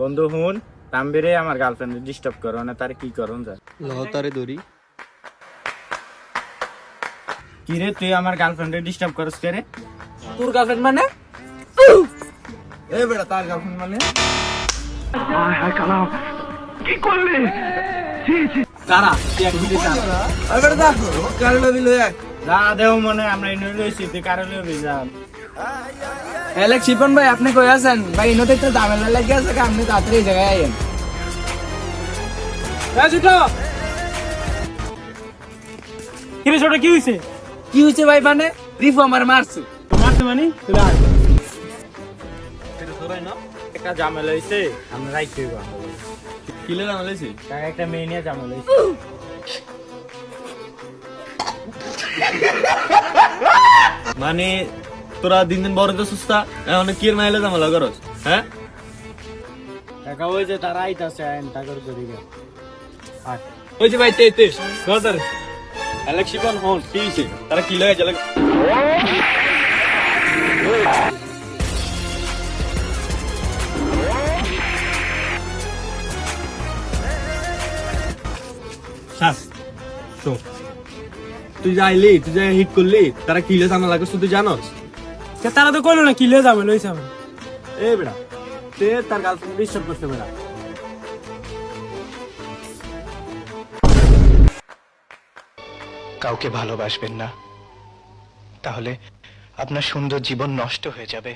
বন্ধু হুন তাম্বিরে আমার গার্লফ্রেন্ড ডিস্টার্ব করো না, তার কি করুন যা লহতারে দড়ি কি রে, তুই আমার গার্লফ্রেন্ডে ডিস্টার্ব করস কে রে? তোর গার্লফ্রেন্ড মানে? এ বেটা তার গার্লফ্রেন্ড মানে কারা তুই এক মিনিট দাঁড়া। ওই বেটা দা কারণ দিল এক যা দেও মনে আমরা ইনো লইছি তুই কারণ লইবি যা। এলেক শিপন ভাই আপনি কই আছেন ভাই? ইনোতে তো ঝামেলা লাগে আছে, আপনি তাড়াতাড়ি এই জায়গায় আইেন। কি রে ছোট, কি হইছে? কি হইছে ভাই? মানে রিফু আমার মারছে। মারতে মানে তুই আয়। একটা ঝামেলা হইছে, আমরা রাইতে হইব। কিলে না মালাইছি কাকা একটা মেয়ে নিয়ে ঝামেলা হইছে। মানে তোরা দিন দিন বড় তো সুস্তা এখন কি এর মাইলে জামালা করস হ্যাঁ? কাকা ওই যে তারা আইতাছে আইন টাকার করি গে। ওই যে ভাই তে তে গদর ইলেকশন হল কি হইছে তারা কি লাগে জ্বালা শাস তো তুই যাইলি তুই যাই হিট করলি তারা কিলে জানা লাগছ তুই জানোস? তারা তো কইলো না কি লে যাবে লইছে আমার। এ বেটা তে তার গার্লফ্রেন্ড ডিস্টার্ব করতে বেটা। কাউকে ভালোবাসবেন না, তাহলে আপনার সুন্দর জীবন নষ্ট হয়ে যাবে।